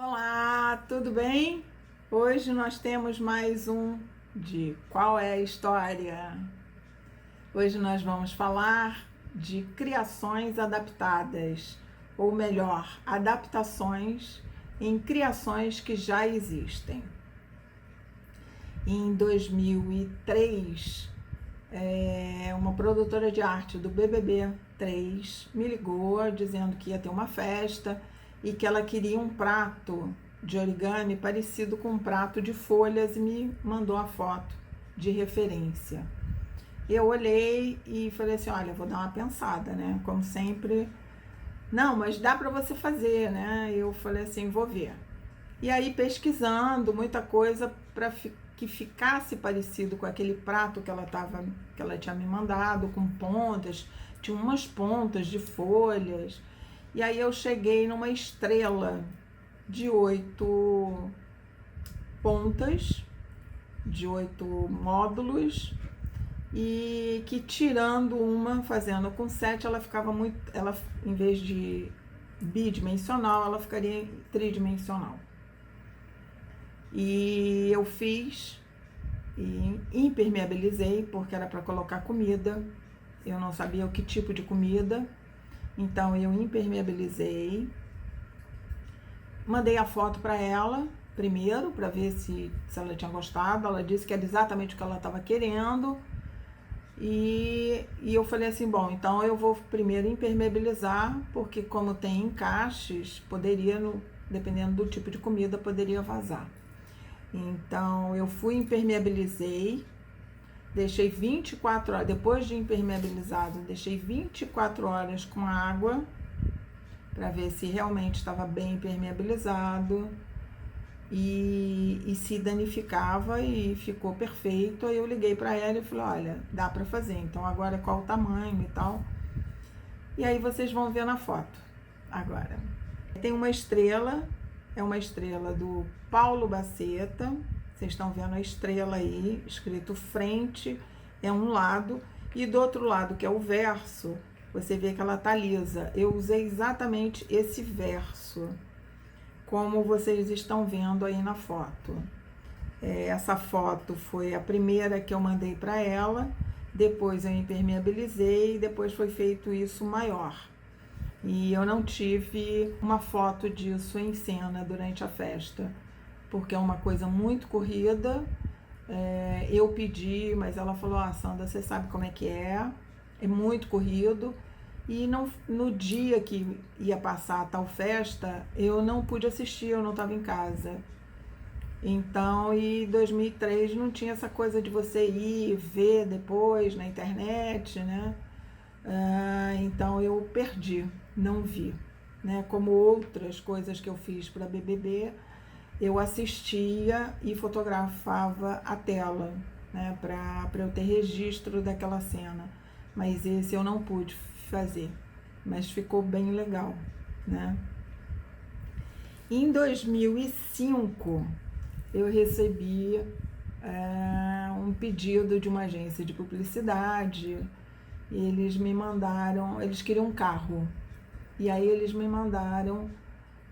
Olá, tudo bem? Hoje nós temos mais um de Qual é a História? Hoje nós vamos falar de criações adaptadas, ou melhor, adaptações em criações que já existem. Em 2003, uma produtora de arte do BBB 3 me ligou dizendo que ia ter uma festa e que ela queria um prato de origami parecido com um prato de folhas e me mandou a foto de referência. Eu olhei e falei assim, olha, vou dar uma pensada, né? Como sempre, não, mas dá para você fazer, né? Eu falei assim, vou ver. E aí pesquisando muita coisa para que ficasse parecido com aquele prato que ela tinha me mandado, com pontas, tinha umas pontas de folhas. E aí eu cheguei numa estrela de 8 pontas, de 8 módulos, e que tirando uma, fazendo com 7, ela ficava muito, ela em vez de bidimensional, ela ficaria tridimensional. E eu fiz e impermeabilizei, porque era para colocar comida. Eu não sabia o que tipo de comida, então eu impermeabilizei. Mandei a foto para ela primeiro, para ver se ela tinha gostado. Ela disse que era exatamente o que ela estava querendo. E eu falei assim, bom, então eu vou primeiro impermeabilizar, porque como tem encaixes, poderia, dependendo do tipo de comida, poderia vazar. Então eu fui, impermeabilizei, deixei 24 horas, depois de impermeabilizado, deixei 24 horas com água, para ver se realmente estava bem impermeabilizado e se danificava, e ficou perfeito. Aí eu liguei para ela e falei, olha, dá para fazer, então agora qual o tamanho e tal. E aí vocês vão ver na foto agora. Tem uma estrela, é uma estrela do Paulo Baceta. Vocês estão vendo a estrela aí, escrito frente, é um lado, e do outro lado, que é o verso, você vê que ela tá lisa. Eu usei exatamente esse verso, como vocês estão vendo aí na foto. Essa foto foi a primeira que eu mandei para ela, depois eu impermeabilizei, depois foi feito isso maior. E eu não tive uma foto disso em cena durante a festa, porque é uma coisa muito corrida. Eu pedi, mas ela falou, Sandra, você sabe como é que é muito corrido. E não, no dia que ia passar a tal festa, eu não pude assistir, eu não estava em casa. Então, em 2003 não tinha essa coisa de você ir ver depois na internet, né? Então eu perdi, não vi, né? Como outras coisas que eu fiz para BBB, eu assistia e fotografava a tela, né? Para eu ter registro daquela cena. Mas esse eu não pude fazer, mas ficou bem legal, né? Em 2005 eu recebi um pedido de uma agência de publicidade. Eles me mandaram, eles queriam um carro, e aí eles me mandaram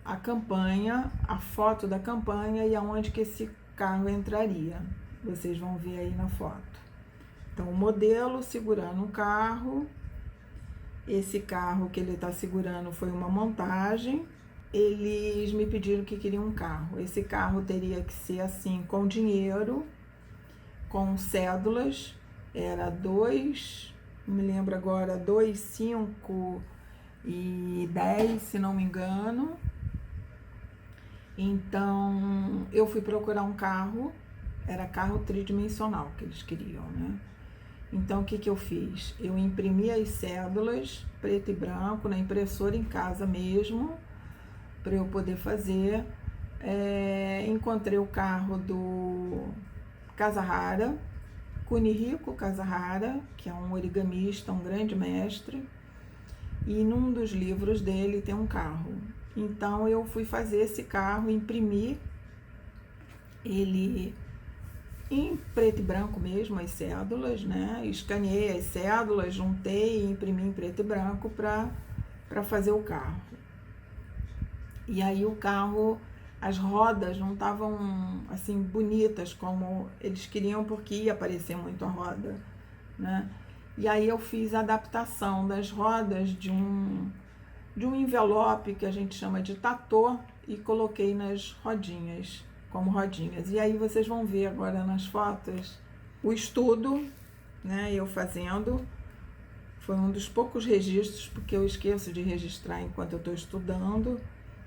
a campanha, a foto da campanha e aonde que esse carro entraria. Vocês vão ver aí na foto. Então, o modelo segurando um carro. Esse carro que ele está segurando foi uma montagem. Eles me pediram que queriam um carro. Esse carro teria que ser assim, com dinheiro, com cédulas. Era não me lembro agora, 2, 5 e 10, se não me engano. Então, eu fui procurar um carro, era carro tridimensional que eles queriam, né? Então, o que eu fiz? Eu imprimi as cédulas, preto e branco, na impressora em casa mesmo, para eu poder fazer. Encontrei o carro do Casahara, Kunihiko Casahara, que é um origamista, um grande mestre, e num dos livros dele tem um carro. Então eu fui fazer esse carro, imprimir ele em preto e branco mesmo, as cédulas, né? Escaneei as cédulas, juntei e imprimi em preto e branco para fazer o carro. E aí o carro as rodas não estavam assim bonitas como eles queriam, porque ia aparecer muito a roda, né? E aí eu fiz a adaptação das rodas de um envelope que a gente chama de tatô e coloquei nas rodinhas, como rodinhas. E aí vocês vão ver agora nas fotos o estudo, né? Eu fazendo. Foi um dos poucos registros, porque eu esqueço de registrar enquanto eu estou estudando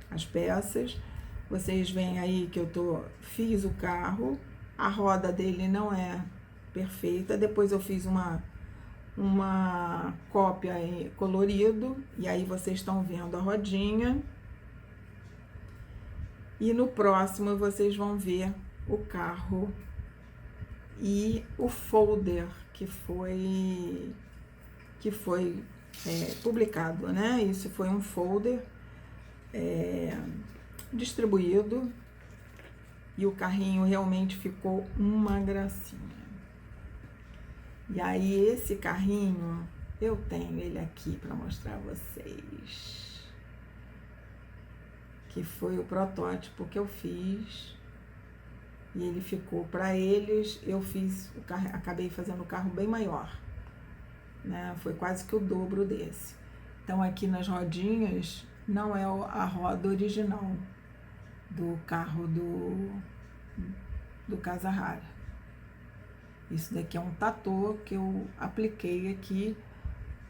as peças. Vocês veem aí que fiz o carro, a roda dele não é perfeita. Depois eu fiz uma cópia colorido, e aí vocês estão vendo a rodinha. E no próximo vocês vão ver o carro e o folder que foi publicado, né? Isso foi um folder distribuído, e o carrinho realmente ficou uma gracinha. E aí esse carrinho, eu tenho ele aqui para mostrar a vocês, que foi o protótipo que eu fiz, e ele ficou para eles. Eu fiz o carro, acabei fazendo o carro bem maior, né? Foi quase que o dobro desse. Então aqui nas rodinhas não é a roda original do carro do Casarrara. Isso daqui é um tatô que eu apliquei aqui,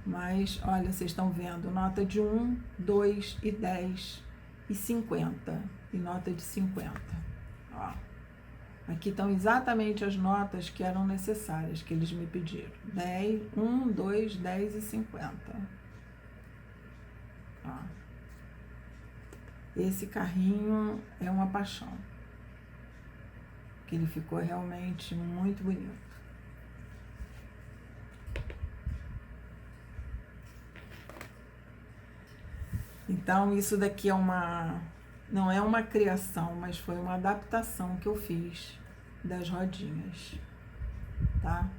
mas olha, vocês estão vendo nota de 1, 2 e 10 e 50 e nota de 50. Ó. Aqui estão exatamente as notas que eram necessárias, que eles me pediram. 10, 1, 2, 10 e 50. Ó. Esse carrinho é uma paixão, que ele ficou realmente muito bonito. Então isso daqui não é uma criação, mas foi uma adaptação que eu fiz das rodinhas, tá?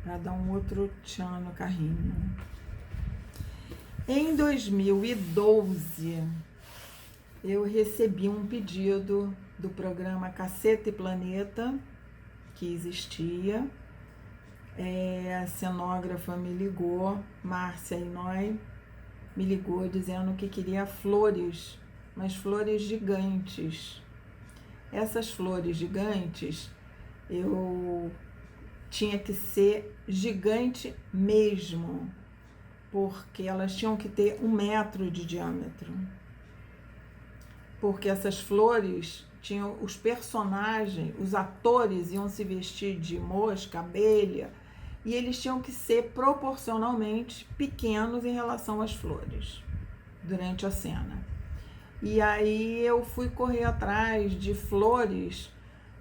Para dar um outro tchan no carrinho. Em 2012, eu recebi um pedido do programa Caceta e Planeta, que existia. A cenógrafa me ligou, Márcia Inói, me ligou dizendo que queria flores, mas flores gigantes. Essas flores gigantes, eu tinha que ser gigante mesmo, porque elas tinham que ter 1 metro de diâmetro. Porque essas flores tinham os personagens, os atores iam se vestir de mosca, abelha, e eles tinham que ser proporcionalmente pequenos em relação às flores durante a cena. E aí eu fui correr atrás de flores.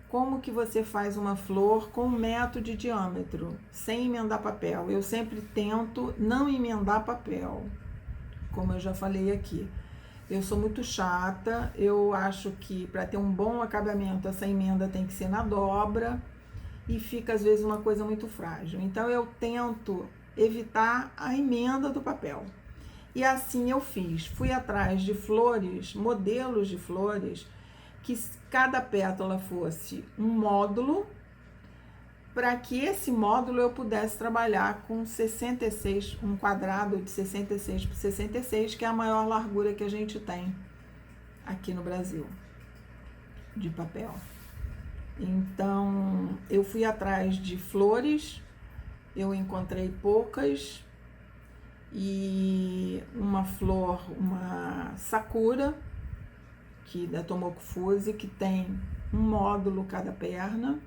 Como que você faz uma flor com 1 metro de diâmetro, sem emendar papel? Eu sempre tento não emendar papel, como eu já falei aqui. Eu sou muito chata, eu acho que para ter um bom acabamento, essa emenda tem que ser na dobra, e fica às vezes uma coisa muito frágil. Então eu tento evitar a emenda do papel. E assim eu fiz. Fui atrás de flores, modelos de flores, que cada pétala fosse um módulo, para que esse módulo eu pudesse trabalhar com 66, um quadrado de 66 por 66, que é a maior largura que a gente tem aqui no Brasil, de papel. Então, eu fui atrás de flores, eu encontrei poucas, e uma flor, uma sakura, que da Tomoko Fuse, que tem um módulo cada perna.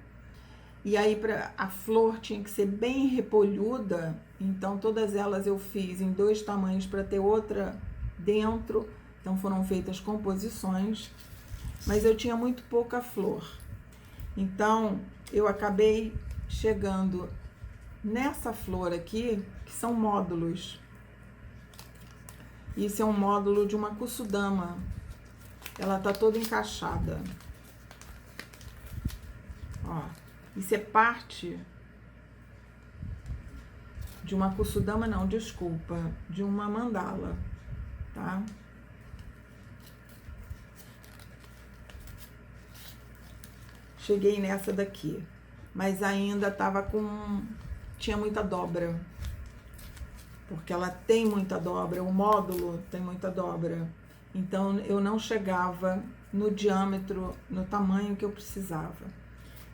E aí a flor tinha que ser bem repolhuda, então todas elas eu fiz em 2 tamanhos para ter outra dentro. Então foram feitas composições, mas eu tinha muito pouca flor. Então eu acabei chegando nessa flor aqui, que são módulos. Isso é um módulo de uma Kusudama. Ela tá toda encaixada. Ó, isso é parte de uma Kusudama, não, desculpa, de uma mandala, tá? cheguei nessa daqui, mas ainda tinha muita dobra, porque ela tem muita dobra, o módulo tem muita dobra, então eu não chegava no diâmetro, no tamanho que eu precisava.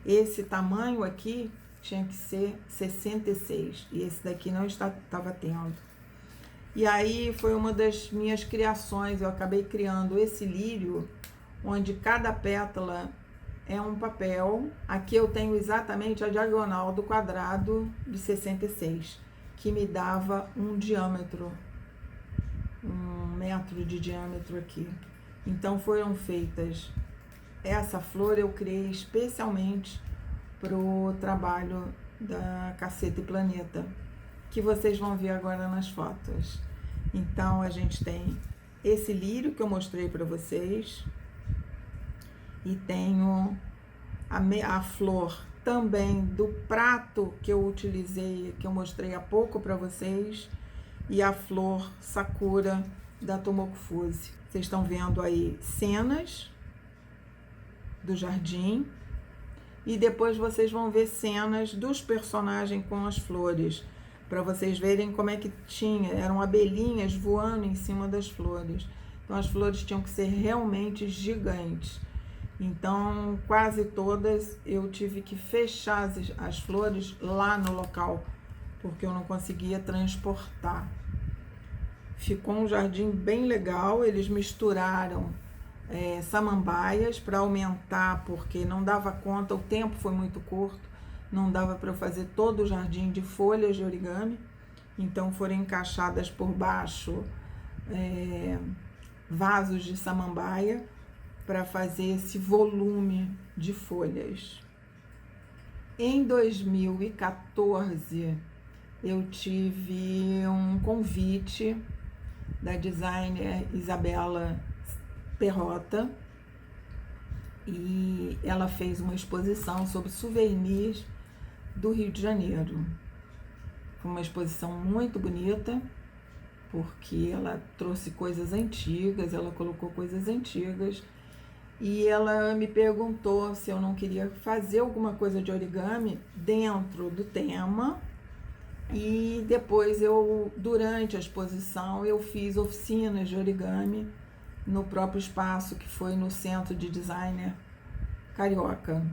Esse tamanho aqui tinha que ser 66 e esse daqui não estava tendo. E aí foi uma das minhas criações, eu acabei criando esse lírio, onde cada pétala é um papel. Aqui eu tenho exatamente a diagonal do quadrado de 66, que me dava um diâmetro, 1 metro de diâmetro aqui. Então foram feitas, essa flor eu criei especialmente pro trabalho da Caceta e Planeta, que vocês vão ver agora nas fotos. Então a gente tem esse lírio que eu mostrei para vocês, e tenho a flor também do prato que eu utilizei, que eu mostrei há pouco para vocês, e a flor Sakura da Tomoko Fuse. Vocês estão vendo aí cenas do jardim, e depois vocês vão ver cenas dos personagens com as flores, para vocês verem como é que eram abelhinhas voando em cima das flores. Então as flores tinham que ser realmente gigantes. Então, quase todas eu tive que fechar as flores lá no local, porque eu não conseguia transportar. Ficou um jardim bem legal, eles misturaram samambaias para aumentar, porque não dava conta, o tempo foi muito curto, não dava para eu fazer todo o jardim de folhas de origami, então foram encaixadas por baixo vasos de samambaia, para fazer esse volume de folhas. Em 2014, eu tive um convite da designer Isabela Perrota, e ela fez uma exposição sobre souvenirs do Rio de Janeiro. Foi uma exposição muito bonita, porque ela trouxe coisas antigas, ela colocou coisas antigas, e ela me perguntou se eu não queria fazer alguma coisa de origami dentro do tema. E depois durante a exposição, eu fiz oficinas de origami no próprio espaço, que foi no Centro de Designer Carioca,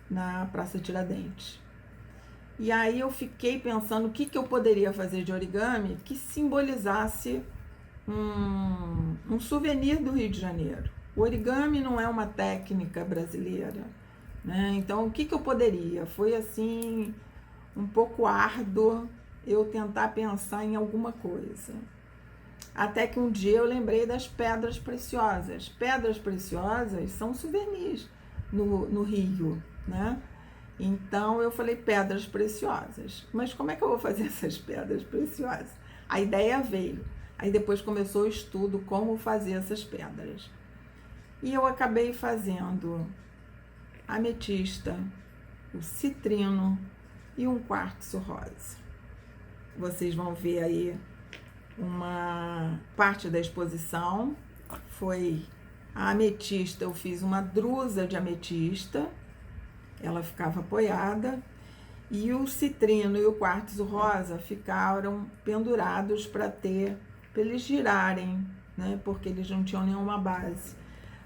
na Praça Tiradentes. E aí eu fiquei pensando o que eu poderia fazer de origami que simbolizasse um souvenir do Rio de Janeiro. O origami não é uma técnica brasileira, né? Então, o que eu poderia? Foi assim, um pouco árduo eu tentar pensar em alguma coisa. Até que um dia eu lembrei das pedras preciosas. Pedras preciosas são souvenirs no Rio, né? Então, eu falei pedras preciosas. Mas como é que eu vou fazer essas pedras preciosas? A ideia veio. Aí depois começou o estudo como fazer essas pedras. E eu acabei fazendo ametista, o citrino e um quartzo rosa. Vocês vão ver aí uma parte da exposição. Foi a ametista, eu fiz uma drusa de ametista, ela ficava apoiada, e o citrino e o quartzo rosa ficaram pendurados para eles girarem, né? Porque eles não tinham nenhuma base.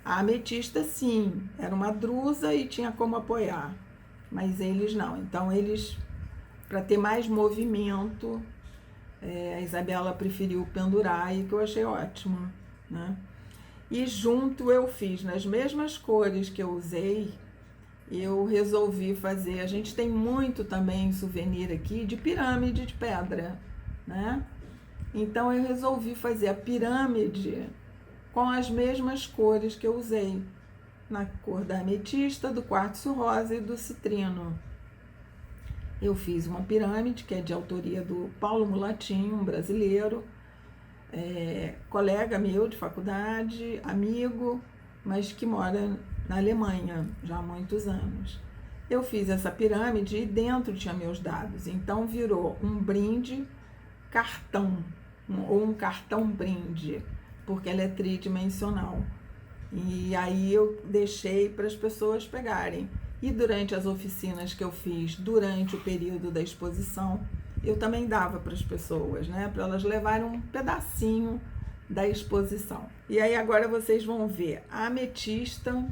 A ametista, sim, era uma drusa e tinha como apoiar, mas eles não. Então, para ter mais movimento, a Isabela preferiu pendurar, e que eu achei ótimo, né? E junto eu fiz, nas mesmas cores que eu usei, eu resolvi fazer. A gente tem muito também souvenir aqui de pirâmide de pedra, né? Então, eu resolvi fazer a pirâmide com as mesmas cores que eu usei, na cor da ametista, do quartzo rosa e do citrino. Eu fiz uma pirâmide que é de autoria do Paulo Mulatinho, um brasileiro, colega meu de faculdade, amigo, mas que mora na Alemanha já há muitos anos. Eu fiz essa pirâmide e dentro tinha meus dados, então virou um brinde cartão, ou um cartão brinde, porque ela é tridimensional. E aí eu deixei para as pessoas pegarem. E durante as oficinas que eu fiz, durante o período da exposição, eu também dava para as pessoas, né? Para elas levarem um pedacinho da exposição. E aí agora vocês vão ver a ametista,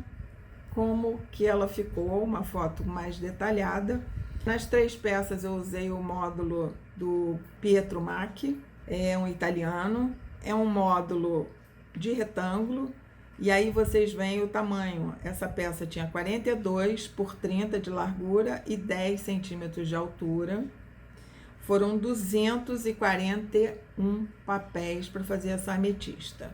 como que ela ficou, uma foto mais detalhada. Nas 3 peças eu usei o módulo do Pietro Macchi, é um italiano, é um módulo de retângulo, e aí vocês veem o tamanho. Essa peça tinha 42 por 30 de largura e 10 centímetros de altura. Foram 241 papéis para fazer essa ametista.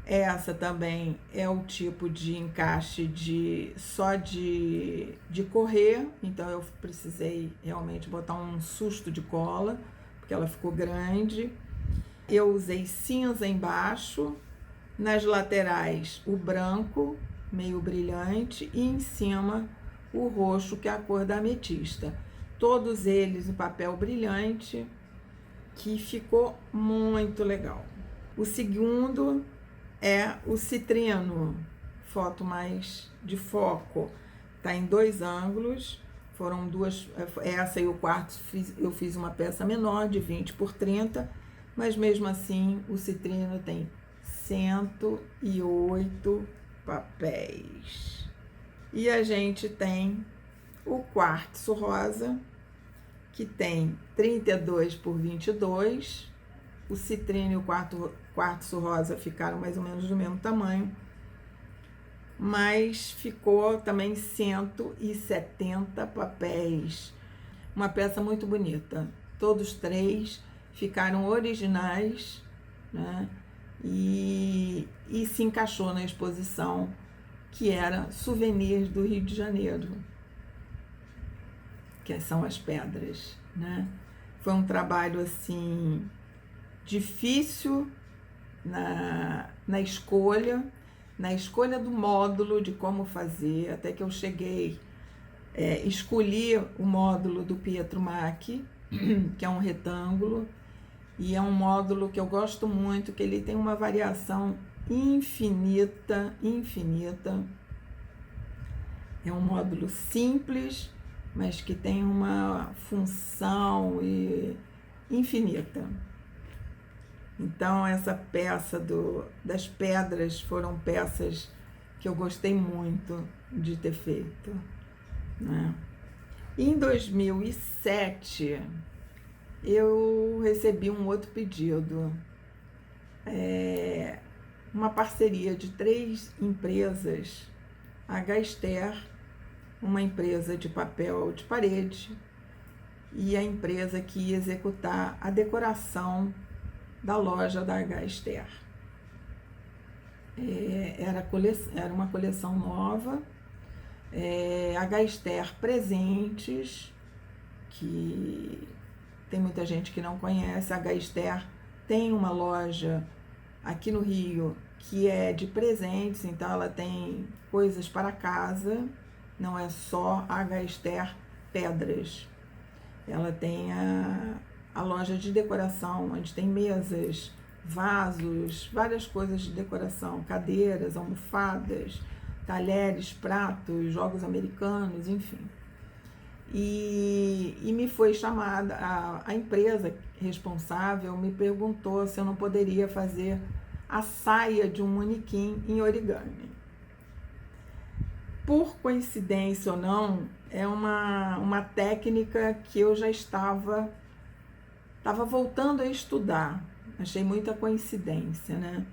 Essa também é o tipo de encaixe só de correr, então eu precisei realmente botar um susto de cola, porque ela ficou grande. Eu usei cinza embaixo, nas laterais o branco, meio brilhante, e em cima o roxo, que é a cor da ametista. Todos eles em papel brilhante, que ficou muito legal. O segundo é o citrino, foto mais de foco, tá em 2 ângulos, foram 2, essa e o quarto eu fiz uma peça menor de 20 por 30, mas mesmo assim o citrino tem 108 papéis. E a gente tem o quartzo rosa, que tem 32 por 22, o citrino e o quartzo rosa ficaram mais ou menos do mesmo tamanho, mas ficou também 170 papéis. Uma peça muito bonita. Todos 3 ficaram originais, né? E se encaixou na exposição, que era Souvenirs do Rio de Janeiro, que são as pedras, né? Foi um trabalho assim difícil na escolha do módulo, de como fazer, até que eu cheguei, escolhi o módulo do Pietro Macchi, que é um retângulo, e é um módulo que eu gosto muito, que ele tem uma variação infinita. É um módulo simples, mas que tem uma função infinita. Então, essa peça das pedras foram peças que eu gostei muito de ter feito, né? Em 2007, eu recebi um outro pedido, uma parceria de 3 empresas, a Gaster, uma empresa de papel de parede, e a empresa que ia executar a decoração da loja da Gaster. Era uma coleção nova, a Gaster Presentes, que tem muita gente que não conhece. A Gaster tem uma loja aqui no Rio que é de presentes, então ela tem coisas para casa, não é só a Gaster Pedras. Ela tem a loja de decoração, onde tem mesas, vasos, várias coisas de decoração, cadeiras, almofadas, talheres, pratos, jogos americanos, enfim. E me foi chamada, a empresa responsável me perguntou se eu não poderia fazer a saia de um manequim em origami. Por coincidência ou não, é uma técnica que eu já estava voltando a estudar. Achei muita coincidência, né?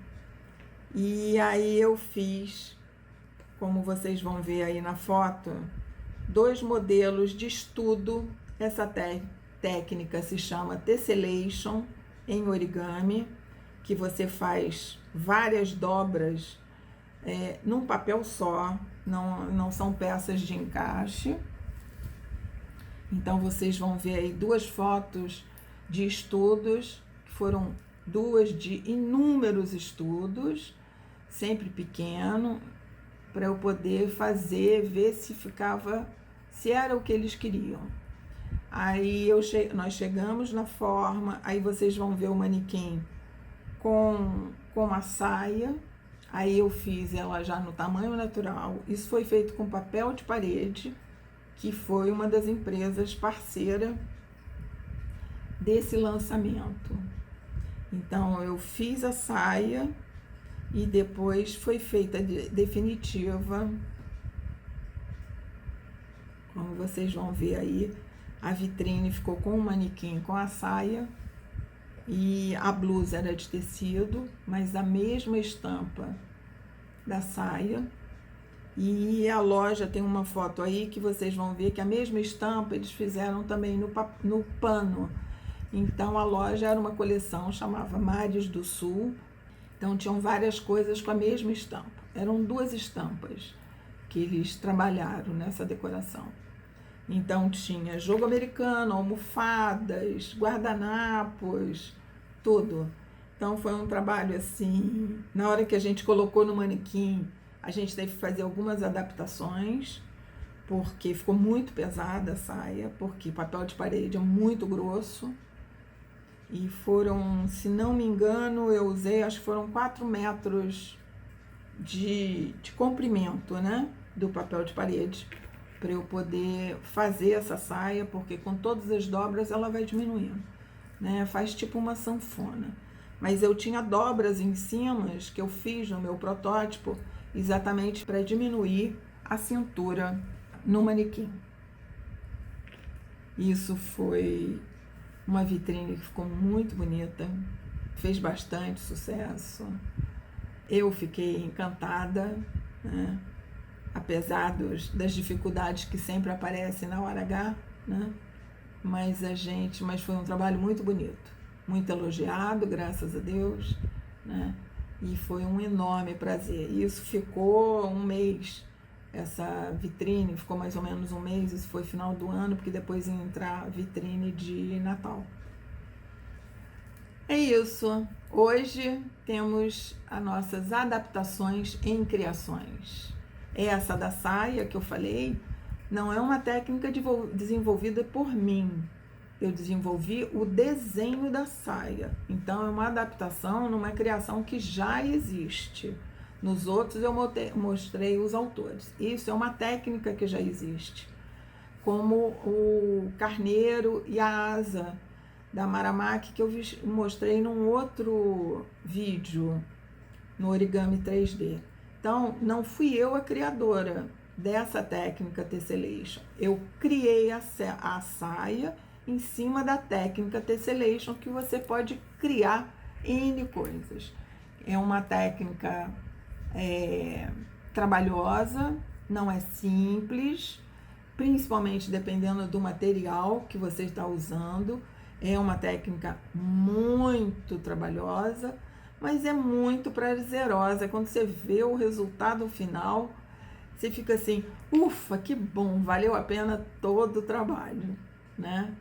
E aí eu fiz, como vocês vão ver aí na foto, 2 modelos de estudo. Essa técnica se chama tessellation em origami, que você faz várias dobras num papel só, não são peças de encaixe. Então vocês vão ver aí 2 fotos de estudos, que foram 2 de inúmeros estudos, sempre pequeno, para eu poder fazer, ver se era o que eles queriam. Aí nós chegamos na forma, aí vocês vão ver o manequim com a saia. Aí eu fiz ela já no tamanho natural. Isso foi feito com papel de parede, que foi uma das empresas parceira desse lançamento. Então eu fiz a saia e depois foi feita definitiva. Como vocês vão ver aí, a vitrine ficou com o manequim com a saia e a blusa era de tecido, mas a mesma estampa da saia. E a loja tem uma foto aí que vocês vão ver que a mesma estampa eles fizeram também no pano. Então a loja era uma coleção, chamava Mares do Sul. Então tinham várias coisas com a mesma estampa. Eram 2 estampas que eles trabalharam nessa decoração. Então tinha jogo americano, almofadas, guardanapos, tudo. Então foi um trabalho assim, na hora que a gente colocou no manequim, a gente teve que fazer algumas adaptações, porque ficou muito pesada a saia, porque papel de parede é muito grosso. E foram, se não me engano, eu usei, acho que foram 4 metros de comprimento, né, do papel de parede, para eu poder fazer essa saia, porque com todas as dobras ela vai diminuindo, né, faz tipo uma sanfona. Mas eu tinha dobras em cima que eu fiz no meu protótipo, exatamente para diminuir a cintura no manequim. Isso foi uma vitrine que ficou muito bonita, fez bastante sucesso. Eu fiquei encantada, né? Apesar das dificuldades que sempre aparecem na hora H, né? Mas foi um trabalho muito bonito, muito elogiado, graças a Deus, né? E foi um enorme prazer. Isso ficou um mês, essa vitrine ficou mais ou menos um mês, isso foi final do ano, porque depois ia entrar a vitrine de Natal. É isso. Hoje temos as nossas adaptações em criações. Essa da saia que eu falei não é uma técnica desenvolvida por mim. Eu desenvolvi o desenho da saia. Então é uma adaptação numa criação que já existe. Nos outros eu mostrei os autores. Isso é uma técnica que já existe. Como o carneiro e a asa da Maramaki, que eu mostrei num outro vídeo, no origami 3D. Então, não fui eu a criadora dessa técnica tessellation. Eu criei a saia em cima da técnica tessellation, que você pode criar N coisas. É uma técnica trabalhosa, não é simples, principalmente dependendo do material que você está usando. É uma técnica muito trabalhosa, mas é muito prazerosa. Quando você vê o resultado final, você fica assim, ufa, que bom, valeu a pena todo o trabalho, né?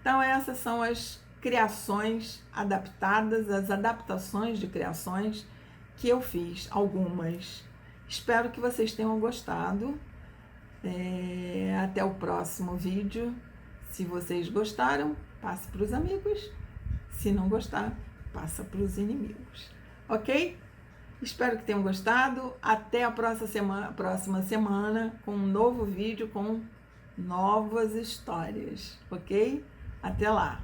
Então essas são as criações adaptadas, as adaptações de criações que eu fiz, algumas. Espero que vocês tenham gostado. Até o próximo vídeo. Se vocês gostaram, passe para os amigos. Se não gostar, passa para os inimigos. Ok? Espero que tenham gostado. Até a próxima semana com um novo vídeo com novas histórias. Ok? Até lá!